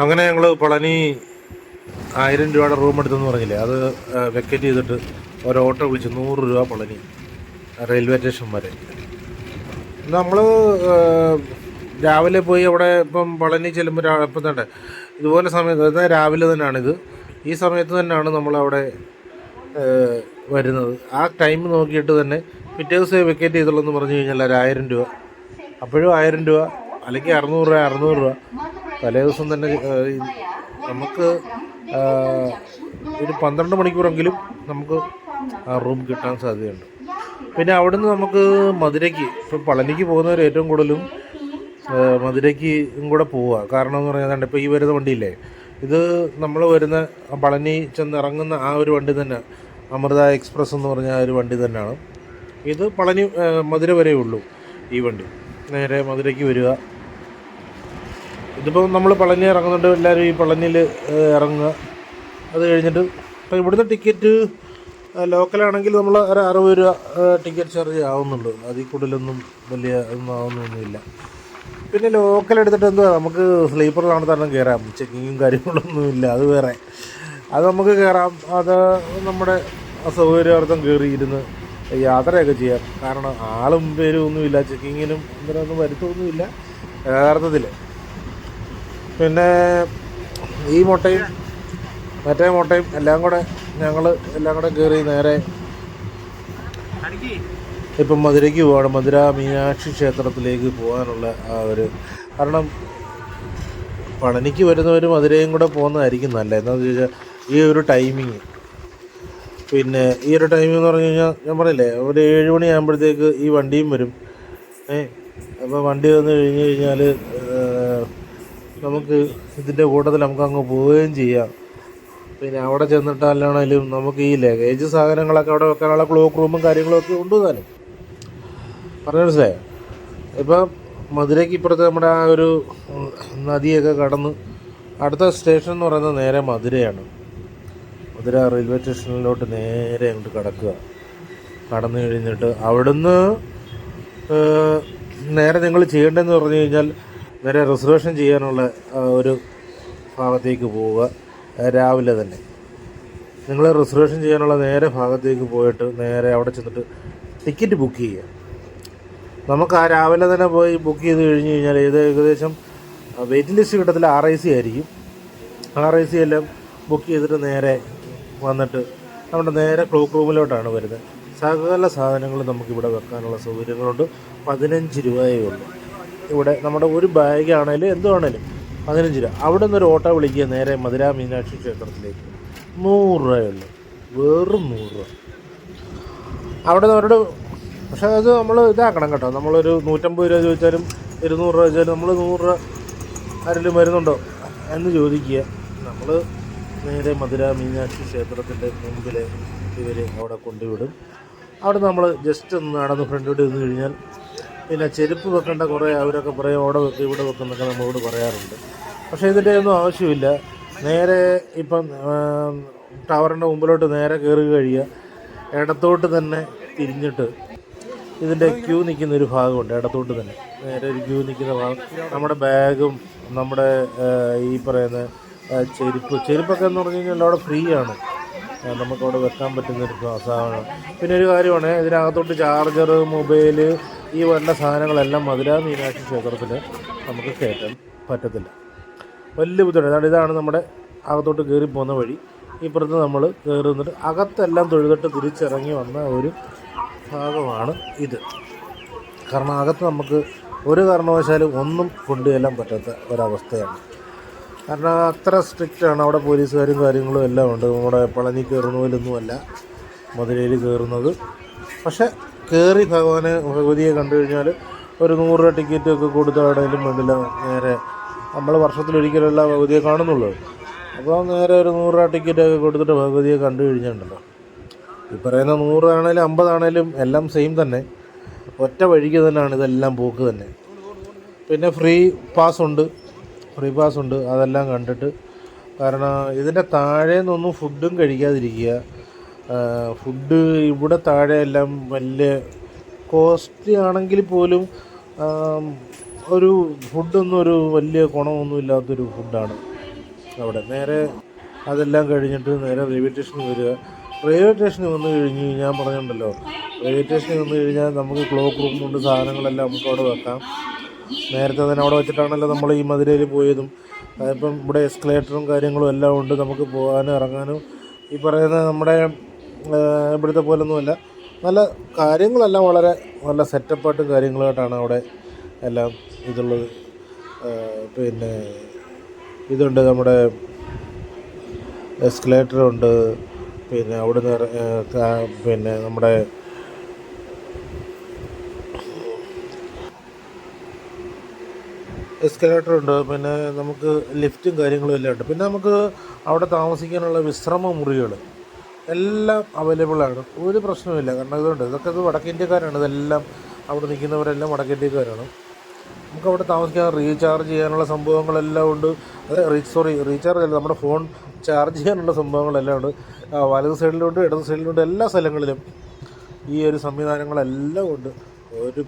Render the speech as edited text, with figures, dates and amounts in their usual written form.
അങ്ങനെ ഞങ്ങൾ പളനി 1000 രൂപയുടെ റൂം എടുത്തെന്ന് പറഞ്ഞില്ലേ, അത് വെക്കേറ്റ് ചെയ്തിട്ട് ഒരു ഓട്ടോ വിളിച്ച് 100 രൂപ പളനി റെയിൽവേ സ്റ്റേഷൻ വരെ. നമ്മൾ രാവിലെ പോയി അവിടെ ഇപ്പം പളനി ചെല്ലുമ്പോൾ ഇപ്പം തന്നെ ഇതുപോലെ സമയത്ത്, അതായത് രാവിലെ തന്നെയാണിത്, ഈ സമയത്ത് തന്നെയാണ് നമ്മളവിടെ വരുന്നത്. ആ ടൈം നോക്കിയിട്ട് തന്നെ പിറ്റേ ദിവസം വെക്കേറ്റ് ചെയ്തുള്ളൂ എന്ന് പറഞ്ഞു കഴിഞ്ഞാൽ 1000 രൂപ, അപ്പോഴും 1000 രൂപ, അല്ലെങ്കിൽ 600 രൂപ. തലേ ദിവസം തന്നെ നമുക്ക് ഒരു 12 മണിക്കൂറെങ്കിലും നമുക്ക് ആ റൂം കിട്ടാൻ സാധ്യതയുണ്ട്. പിന്നെ അവിടുന്ന് നമുക്ക് മധുരയ്ക്ക്, ഇപ്പം പളനിക്ക് പോകുന്നവർ ഏറ്റവും കൂടുതലും മധുരയ്ക്കും കൂടെ പോവുക. കാരണം എന്ന് പറഞ്ഞാൽ ഇപ്പോൾ ഈ വരുന്ന വണ്ടിയില്ലേ, ഇത് നമ്മൾ വരുന്ന പളനി ചെന്ന് ഇറങ്ങുന്ന ആ ഒരു വണ്ടി തന്നെ, അമൃത എക്സ്പ്രസ് എന്ന് പറഞ്ഞ ആ ഒരു വണ്ടി തന്നെയാണ് ഇത്. പളനി മധുര വരെ ഉള്ളൂ ഈ വണ്ടി, നേരെ മധുരയ്ക്ക് വരിക. ഇതിപ്പോൾ നമ്മൾ പളനി ഇറങ്ങുന്നുണ്ട്, എല്ലാവരും ഈ പളനിയിൽ ഇറങ്ങുക. അത് കഴിഞ്ഞിട്ട് ഇപ്പോൾ ഇവിടുന്ന് ടിക്കറ്റ് ലോക്കലാണെങ്കിൽ നമ്മൾ ഒരു 60 രൂപ ടിക്കറ്റ് ചാർജ് ആവുന്നുള്ളൂ, അതിൽ കൂടുതലൊന്നും വലിയ ഒന്നും ആവുന്നൊന്നുമില്ല. പിന്നെ ലോക്കൽ എടുത്തിട്ട് എന്തുവാ, നമുക്ക് സ്ലീപ്പറിലാണ് തന്നെ കയറാം, ചെക്കിങ്ങും കാര്യങ്ങളൊന്നുമില്ല, അത് വേറെ, അത് നമുക്ക് കയറാം. അത് നമ്മുടെ അസൗകര്യാർത്ഥം കയറി ഇരുന്ന് യാത്രയൊക്കെ ചെയ്യാം. കാരണം ആളും പേരും ഒന്നുമില്ല, ചെക്കിങ്ങിനും എന്തിനൊന്നും വരുത്തൊന്നുമില്ല യഥാർത്ഥത്തിൽ. പിന്നെ ഈ മുട്ടയും മറ്റേ മുട്ടയും എല്ലാം കൂടെ ഞങ്ങൾ എല്ലാം കൂടെ കയറി നേരെ ഇപ്പം മധുരയ്ക്ക് പോവാണ്. മധുര മീനാക്ഷി ക്ഷേത്രത്തിലേക്ക് പോകാനുള്ള ആ ഒരു, കാരണം പളനിക്ക് വരുന്നവർ മധുരയും കൂടെ പോകുന്നതായിരിക്കും നല്ലത്. എന്താണെന്ന് ചോദിച്ചാൽ ഈ ഒരു ടൈമിങ്, പിന്നെ ഈ ഒരു ടൈമിംഗ് എന്ന് പറഞ്ഞു കഴിഞ്ഞാൽ ഞാൻ പറയില്ലേ, ഒരു 7 മണിയാകുമ്പോഴത്തേക്ക് ഈ വണ്ടിയും വരും. അപ്പോൾ വണ്ടി വന്നു കഴിഞ്ഞ് കഴിഞ്ഞാൽ നമുക്ക് ഇതിൻ്റെ കൂട്ടത്തിൽ നമുക്ക് അങ്ങ് പോവുകയും ചെയ്യാം. പിന്നെ അവിടെ ചെന്നിട്ടല്ലാണെങ്കിലും നമുക്ക് ഈ ലഗേജ് സാധനങ്ങളൊക്കെ അവിടെ വെക്കാനുള്ള ക്ലോക്ക് റൂമും കാര്യങ്ങളൊക്കെ ഉണ്ട് താനും. പറഞ്ഞു മനസ്സിലായോ? ഇപ്പം മധുരയ്ക്ക് ഇപ്പുറത്ത് നമ്മുടെ ആ ഒരു നദിയൊക്കെ കടന്ന് അടുത്ത സ്റ്റേഷൻ എന്ന് പറയുന്നത് നേരെ മധുരയാണ്. മധുര റെയിൽവേ സ്റ്റേഷനിലോട്ട് നേരെ അങ്ങോട്ട് കടക്കുക. കടന്നു കഴിഞ്ഞിട്ട് അവിടുന്ന് നേരെ നിങ്ങൾ ചെയ്യേണ്ടതെന്ന് പറഞ്ഞു കഴിഞ്ഞാൽ നേരെ റിസർവേഷൻ ചെയ്യാനുള്ള ഒരു ഭാഗത്തേക്ക് പോവുക. രാവിലെ തന്നെ നിങ്ങൾ റിസർവേഷൻ ചെയ്യാനുള്ള നേരെ ഭാഗത്തേക്ക് പോയിട്ട് നേരെ അവിടെ ചെന്നിട്ട് ടിക്കറ്റ് ബുക്ക് ചെയ്യുക. നമുക്ക് ആ രാവിലെ തന്നെ പോയി ബുക്ക് ചെയ്ത് കഴിഞ്ഞ് കഴിഞ്ഞാൽ ഏകദേശം വെയിറ്റിംഗ് ലിസ്റ്റ് കിട്ടത്തില്ല, RIC ആയിരിക്കും. RIC എല്ലാം ബുക്ക് ചെയ്തിട്ട് നേരെ വന്നിട്ട് നമ്മുടെ നേരെ ക്ലോക്ക് റൂമിലോട്ടാണ് വരുന്നത്. സകല സാധനങ്ങളും നമുക്കിവിടെ വെക്കാനുള്ള സൗകര്യങ്ങളുണ്ട്. 15 രൂപയേ ഉള്ളൂ ഇവിടെ. നമ്മുടെ ഒരു ബാഗ് ആണെങ്കിലും എന്തുവാണേലും 15 രൂപ. അവിടെ നിന്നൊരു ഓട്ടോ വിളിക്കുക നേരെ മധുര മീനാക്ഷി ക്ഷേത്രത്തിലേക്ക്. 100 രൂപയുള്ളൂ, വെറും 100 രൂപ. അവിടെ നിന്ന് അവരോട്, പക്ഷേ അത് നമ്മൾ ഇതാക്കണം കേട്ടോ, നമ്മളൊരു 150 രൂപ ചോദിച്ചാലും 200 രൂപ ചോദിച്ചാലും നമ്മൾ 100 രൂപ ആരെങ്കിലും വരുന്നുണ്ടോ എന്ന് ചോദിക്കുക. നമ്മൾ നേരെ മധുര മീനാക്ഷി ക്ഷേത്രത്തിൻ്റെ മുമ്പിൽ ഇവർ അവിടെ കൊണ്ടുവിടും. അവിടെ നമ്മൾ ജസ്റ്റ് ഒന്ന് നടന്ന് ഫ്രണ്ടിലോട്ട് നിന്ന് കഴിഞ്ഞാൽ, പിന്നെ ചെരുപ്പ് വെക്കേണ്ട കുറേ അവരൊക്കെ പറയും, അവിടെ വെക്കുക ഇവിടെ വെക്കുന്നൊക്കെ നമ്മളോട് പറയാറുണ്ട്. പക്ഷേ ഇതിൻ്റെ ഒന്നും ആവശ്യമില്ല. നേരെ ഇപ്പം ടവറിൻ്റെ മുമ്പിലോട്ട് നേരെ കയറി കഴിയുക, ഇടത്തോട്ട് തന്നെ തിരിഞ്ഞിട്ട് ഇതിൻ്റെ ക്യൂ നിൽക്കുന്നൊരു ഭാഗമുണ്ട്. ഇടത്തോട്ട് തന്നെ നേരെ ഒരു ക്യൂ നിൽക്കുന്ന ഭാഗം, നമ്മുടെ ബാഗും നമ്മുടെ ഈ പറയുന്ന ചെരുപ്പൊക്കെ എന്ന് പറഞ്ഞു കഴിഞ്ഞാൽ അവിടെ ഫ്രീ ആണ്, നമുക്കവിടെ വെക്കാൻ പറ്റുന്നൊരു സാധനമാണ്. പിന്നെ ഒരു കാര്യമാണ്, ഇതിനകത്തോട്ട് ചാർജർ, മൊബൈൽ, ഈ വേണ്ട സാധനങ്ങളെല്ലാം മധുര മീനാക്ഷി ക്ഷേത്രത്തിൽ നമുക്ക് കയറ്റാൻ പറ്റത്തില്ല. വലിയ ബുദ്ധിമുട്ട്. ഇതാണ് നമ്മുടെ അകത്തോട്ട് കയറി പോകുന്ന വഴി. ഇപ്പുറത്ത് നമ്മൾ കയറുന്നിട്ട് അകത്തെല്ലാം തൊഴുതിട്ട് തിരിച്ചിറങ്ങി വന്ന ഒരു ഭാഗമാണ് ഇത്. കാരണം അകത്ത് നമുക്ക് ഒരു കാരണവശാലും ഒന്നും കൊണ്ടുചെല്ലാൻ പറ്റാത്ത ഒരവസ്ഥയാണ്. കാരണം അത്ര സ്ട്രിക്റ്റാണ് അവിടെ. പോലീസുകാരും കാര്യങ്ങളും എല്ലാം ഉണ്ട്. നമ്മുടെ പളനി കയറുന്ന പോലൊന്നുമല്ല മധുരയിൽ കയറുന്നത്. പക്ഷേ കയറി ഭഗവതിയെ കണ്ടു കഴിഞ്ഞാൽ ഒരു 100 രൂപ ടിക്കറ്റൊക്കെ കൊടുത്താണെങ്കിലും വേണ്ടില്ല, നേരെ നമ്മൾ വർഷത്തിലൊരിക്കലല്ല ഭഗവതിയെ കാണുന്നുള്ളൂ. അപ്പോൾ നേരെ ഒരു 100 രൂപ ടിക്കറ്റൊക്കെ കൊടുത്തിട്ട് ഭഗവതിയെ കണ്ടു കഴിഞ്ഞിട്ടുണ്ടല്ലോ, ഈ പറയുന്ന 100 ആണേലും 50 ആണേലും എല്ലാം സെയിം തന്നെ, ഒറ്റ വഴിക്ക് തന്നെയാണ് ഇതെല്ലാം പോക്ക് തന്നെ. പിന്നെ ഫ്രീ പാസ് ഉണ്ട്, അതെല്ലാം കണ്ടിട്ട്. കാരണം ഇതിൻ്റെ താഴെ നിന്നൊന്നും ഫുഡും കഴിക്കാതിരിക്കുക. ഫുഡ് ഇവിടെ താഴെ എല്ലാം വലിയ കോസ്റ്റ്ലി ആണെങ്കിൽ പോലും ഒരു ഫുഡൊന്നും ഒരു വലിയ ഗുണമൊന്നും ഇല്ലാത്തൊരു ഫുഡാണ്. അവിടെ നേരെ അതെല്ലാം കഴിഞ്ഞിട്ട് നേരെ റെയിൽവേ സ്റ്റേഷനിൽ വരിക. റെയിൽവേ സ്റ്റേഷനിൽ വന്നു കഴിഞ്ഞ് ഞാൻ പറഞ്ഞിട്ടുണ്ടല്ലോ, റെയിൽവേ സ്റ്റേഷനിൽ വന്നു കഴിഞ്ഞാൽ നമുക്ക് ക്ലോക്ക് റൂം കൊണ്ട് സാധനങ്ങളെല്ലാം നമുക്ക് അവിടെ വെക്കാം. നേരത്തെ തന്നെ അവിടെ വെച്ചിട്ടാണല്ലോ നമ്മൾ ഈ മധുരയിൽ പോയതും. അതിപ്പം ഇവിടെ എസ്കലേറ്ററും കാര്യങ്ങളും എല്ലാം ഉണ്ട്, നമുക്ക് പോകാനും ഇറങ്ങാനും. ഈ പറയുന്ന നമ്മുടെ ഇവിടുത്തെ പോലൊന്നുമല്ല, നല്ല കാര്യങ്ങളെല്ലാം വളരെ നല്ല സെറ്റപ്പായിട്ടും കാര്യങ്ങളായിട്ടാണ് അവിടെ എല്ലാം ഇതുള്ളത്. പിന്നെ ഇതുണ്ട്, നമ്മുടെ എസ്കലേറ്ററുണ്ട്. പിന്നെ അവിടുന്ന് പിന്നെ നമ്മുടെ എസ്കലേറ്ററുണ്ട്. പിന്നെ നമുക്ക് ലിഫ്റ്റും കാര്യങ്ങളും എല്ലാം ഉണ്ട്. പിന്നെ നമുക്ക് അവിടെ താമസിക്കാനുള്ള വിശ്രമ മുറികൾ എല്ലാം അവൈലബിളാണ്, ഒരു പ്രശ്നവുമില്ല. കാരണം ഇതൊക്കെ വടക്കേന്ത്യക്കാരാണ്, ഇതെല്ലാം അവിടെ നിൽക്കുന്നവരെല്ലാം വടക്കേന്ത്യക്കാരാണ്. നമുക്കവിടെ താമസിക്കാൻ റീചാർജ് ചെയ്യാനുള്ള സംഭവങ്ങളെല്ലാം ഉണ്ട്. റീചാർജ് അല്ല, നമ്മുടെ ഫോൺ ചാർജ് ചെയ്യാനുള്ള സംഭവങ്ങളെല്ലാം ഉണ്ട്. വലത് സൈഡിലുണ്ട്, ഇടത് സൈഡിലുണ്ട്, എല്ലാ സ്ഥലങ്ങളിലും ഈ ഒരു സംവിധാനങ്ങളെല്ലാം ഉണ്ട്. ഒരു